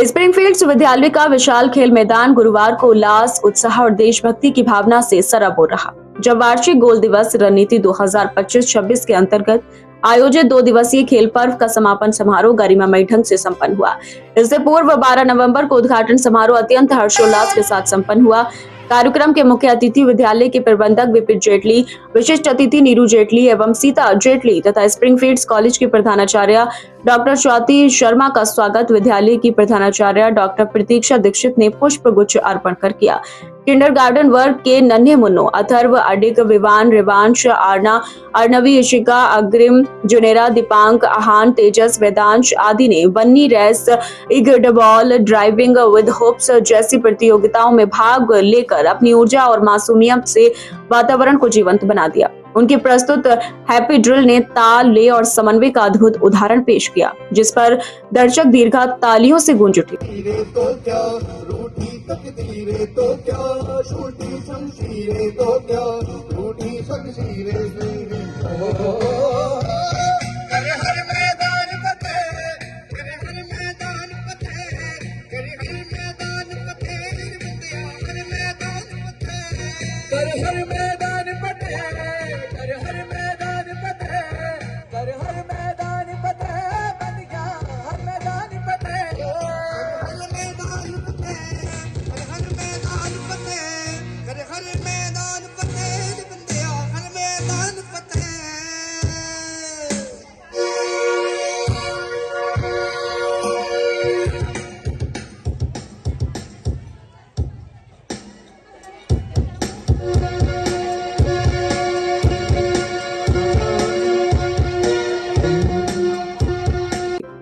Springfield विद्यालय का विशाल खेल मैदान गुरुवार को उल्लास, उत्साह और देशभक्ति की भावना से सराबोर रहा, जब वार्षिक गोल दिवस रणनीति 2025-26 के अंतर्गत आयोजित 2 दिवसीय खेल पर्व का समापन समारोह गरिमामय ढंग से संपन्न हुआ। इससे पूर्व 12 नवंबर को उद्घाटन समारोह अत्यंत हर्षोल्लास के साथ संपन्न हुआ। कार्यक्रम के मुख्य अतिथि विद्यालय के प्रबंधक विपिन जेटली, विशिष्ट अतिथि नीरू जेटली एवं सीता जेटली तथा स्प्रिंगफील्ड कॉलेज की प्रधानाचार्य डॉक्टर स्वाति शर्मा का स्वागत विद्यालय की प्रधानाचार्य डॉक्टर प्रतीक्षा दीक्षित ने पुष्प गुच्छ अर्पण कर किया। किंडरगार्टन वर्ग के नन्हे मुन्नो अथर्व, अडिक, विवान, रिवांश, आर्ना, अर्णवी, इशिका, अग्रिम, जुनेरा, दीपांक, आहान, तेजस, वेदांश आदि ने बन्नी रेस, इगडबॉल, ड्राइविंग विद होप्स जैसी प्रतियोगिताओं में भाग लेकर अपनी ऊर्जा और मासूमियत से वातावरण को जीवंत बना दिया। उनकी प्रस्तुत हैप्पी ड्रिल ने ताल, लय और समन्वय का अद्भुत उदाहरण पेश किया, जिस पर दर्शक दीर्घा तालियों से गूंज उठे।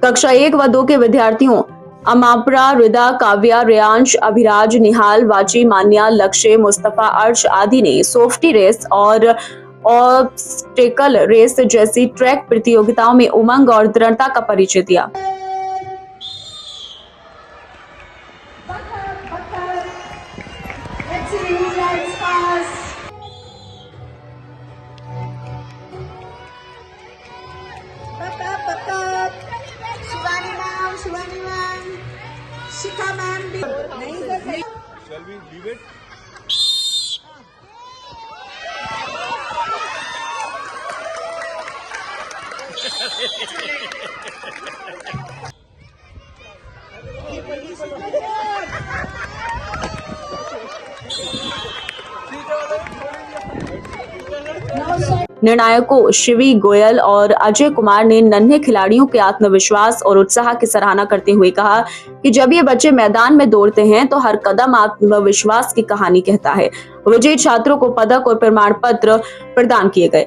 कक्षा 1 व 2 के विद्यार्थियों अमापरा, रिदा, काव्या, रेयांश, अभिराज, निहाल, वाची, मान्या, लक्ष्य, मुस्तफा, अर्श आदि ने सोफ्टी रेस और ऑब्स्टेकल रेस जैसी ट्रैक प्रतियोगिताओं में उमंग और दृढ़ता का परिचय दिया। Shall we leave it? निर्णायकों Shivi Goyal और अजय कुमार ने नन्हे खिलाड़ियों के आत्मविश्वास और उत्साह की सराहना करते हुए कहा कि जब ये बच्चे मैदान में दौड़ते हैं तो हर कदम आत्मविश्वास की कहानी कहता है। विजयी छात्रों को पदक और प्रमाण पत्र प्रदान किए गए।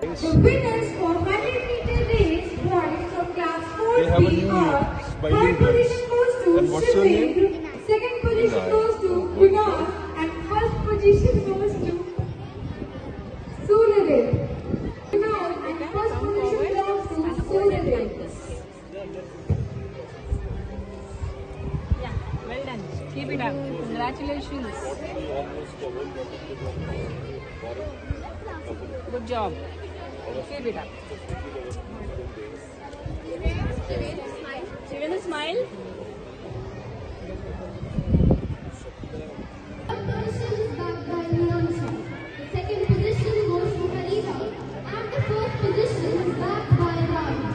Well done. Keep it up. Congratulations. Good job. Keep it up. Shivan, a smile. Second position goes to Farida, and the fourth position is backed by Rama.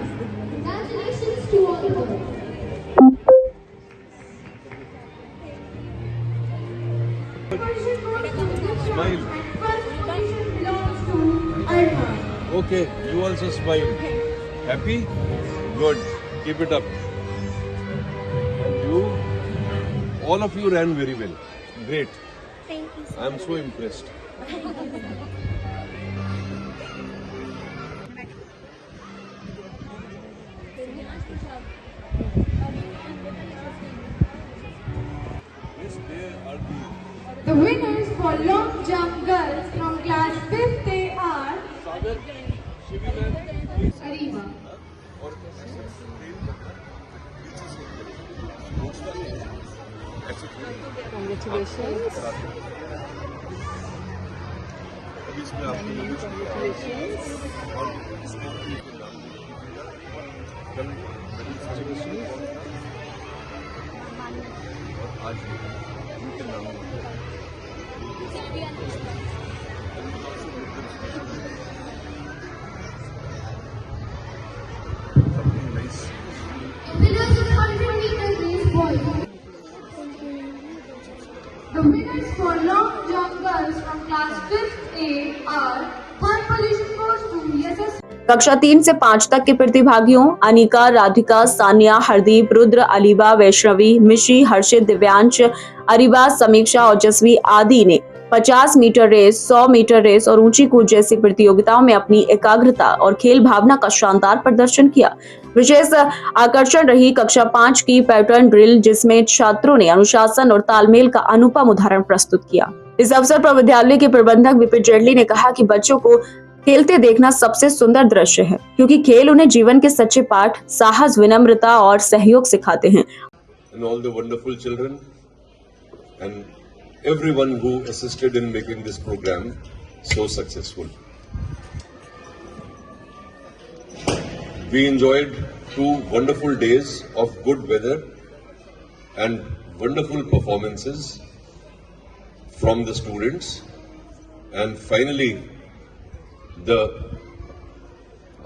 Congratulations to all of them. Smile. First position belongs to Arma. Okay, you also smile. Happy? Good. Keep it up. And you, all of you ran very well. Great. Thank you. I am so impressed. Yes, they are The winners for long jump girls from class 5th A are Sagar, Shivi ma'am, please. Arima. और Congratulations. अभी इसमें आपको और इसको कल आज उनके नाम होता है। Something nice. Winners of 100 meter race bowling. The winners for long jump girls from class 5th A are Third position goes to VSS. कक्षा 3 से 5 तक के प्रतिभागियों अनिका, राधिका, सानिया, हरदीप, रुद्र, अलीबा, वैष्णवी, मिशी, हर्षित, दिव्यांश, अरिबा, समीक्षा और जसवी आदि ने 50 मीटर रेस, 100 मीटर रेस और ऊंची कूद जैसी प्रतियोगिताओं में अपनी एकाग्रता और खेल भावना का शानदार प्रदर्शन किया। विशेष आकर्षण रही कक्षा 5 की पैटर्न ड्रिल, जिसमें छात्रों ने अनुशासन और तालमेल का अनुपम उदाहरण प्रस्तुत किया। इस अवसर पर विद्यालय के प्रबंधक विपिन जेटली ने कहा कि बच्चों को खेलते देखना सबसे सुंदर दृश्य है, क्योंकि खेल उन्हें जीवन के सच्चे पाठ, साहस, विनम्रता और सहयोग सिखाते हैं। And all the wonderful children and everyone who assisted in making this program so successful. We enjoyed 2 wonderful days of good weather and wonderful performances from the students, and finally the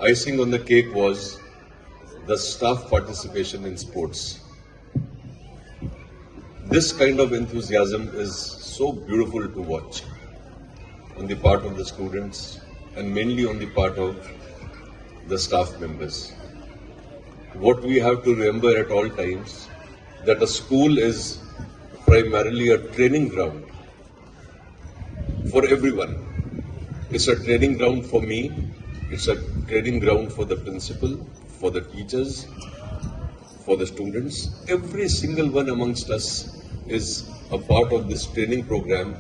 icing on the cake was the staff participation in sports. This kind of enthusiasm is so beautiful to watch on the part of the students and mainly on the part of the staff members. What we have to remember at all times, that a school is primarily a training ground for everyone. It's a training ground for me, it's a training ground for the principal, for the teachers, for the students. Every single one amongst us is a part of this training program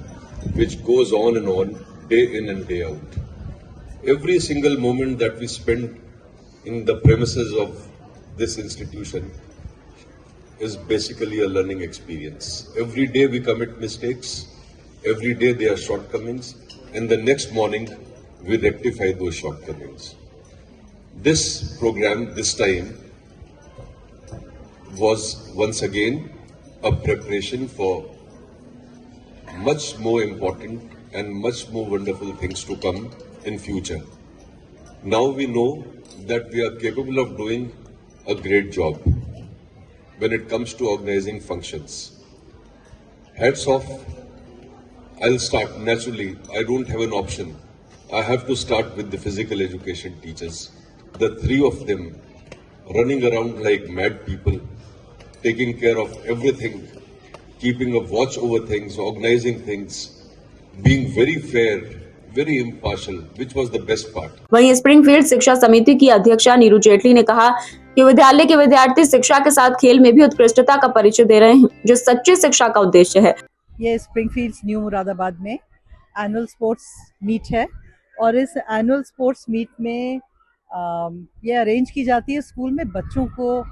which goes on and on, day in and day out. Every single moment that we spend in the premises of this institution is basically a learning experience. Every day we commit mistakes, every day there are shortcomings, and the next morning we rectify those shortcomings. This program this time was once again a preparation for much more important and much more wonderful things to come in future. Now we know that we are capable of doing a great job when it comes to organizing functions. Hats off. I'll start naturally. I don't have an option. I have to start with the physical education teachers. The 3 of them running around like mad people, taking care of everything, keeping a watch over things, organizing things, being very fair, very impartial, which was the best part. वहीं Springfield शिक्षा समिति की अध्यक्षा नीरू जेटली ने कहा कि विद्यालय के विद्यार्थी शिक्षा के साथ खेल में भी उत्कृष्टता का परिचय दे रहे हैं, जो सच्ची शिक्षा का उद्देश्य है। ये स्प्रिंगफील्ड्स न्यू मुरादाबाद में एनुअल स्पोर्ट्स मीट है, और इस एनुअल स्पोर्ट्स मीट में ये अरेंज की जाती है स्कूल में बच्चों को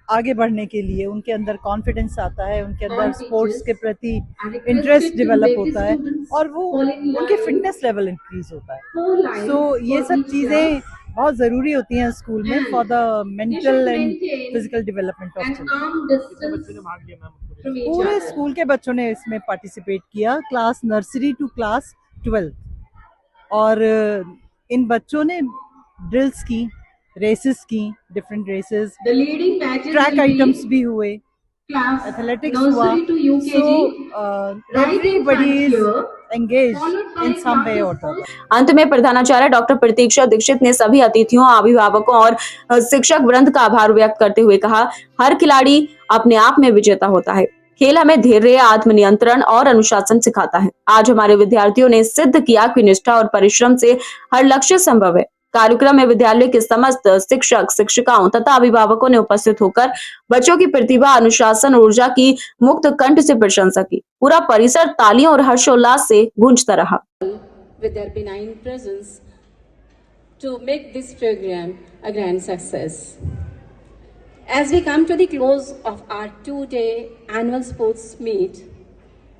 आगे बढ़ने के लिए। उनके अंदर कॉन्फिडेंस आता है, उनके अंदर स्पोर्ट्स के प्रति इंटरेस्ट डेवलप होता है और वो उनके फिटनेस लेवल इंक्रीज होता है। सो ये सब चीज़ें बहुत ज़रूरी होती हैं स्कूल में for the mental and physical development of children. पूरे स्कूल के बच्चों ने इसमें पार्टिसिपेट किया, क्लास नर्सरी टू क्लास 12, और इन बच्चों ने ड्रिल्स की, रेसेस की, डिफरेंट रेसेस, ट्रैक आइटम्स भी हुए, एथलेटिक्स हुआ। So everybody is engaged in some way or the other. अंत में प्रधानाचार्य डॉक्टर प्रतीक्षा दीक्षित ने सभी अतिथियों, अभिभावकों और शिक्षक वृंद का आभार व्यक्त करते हुए कहा, हर खिलाड़ी अपने आप में विजेता होता है। खेल हमें धैर्य, आत्मनियंत्रण और अनुशासन सिखाता है। आज हमारे विद्यार्थियों ने सिद्ध किया कि निष्ठा और परिश्रम से हर लक्ष्य संभव है। कार्यक्रम में विद्यालय के समस्त शिक्षक, शिक्षिकाओं तथा अभिभावकों ने उपस्थित होकर बच्चों की प्रतिभा, अनुशासन, ऊर्जा की मुक्त कंठ से प्रशंसा की। पूरा परिसर तालियों और हर्षोल्लास से गूंजता रहा। With their benign presence to make this program a grand success. As we come to the close of our 2-day annual sports meet,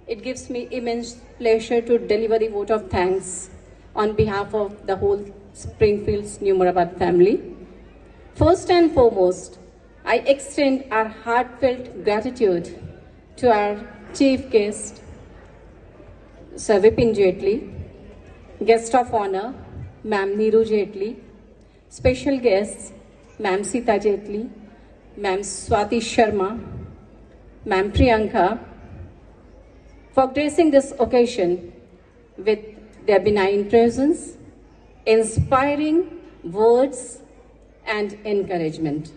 it gives me immense pleasure to deliver the vote of thanks on behalf of the whole Springfield's New Murabad family. First and foremost, I extend our heartfelt gratitude to our chief guest, Sir Vipin Jetli, guest of honor, Ma'am Neeru Jetli, special guests, Ma'am Sita Jetli, Ma'am Swati Sharma, Ma'am Priyanka, for gracing this occasion with their benign presence, inspiring words, and encouragement.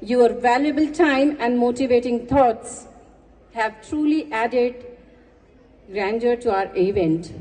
Your valuable time and motivating thoughts have truly added grandeur to our event.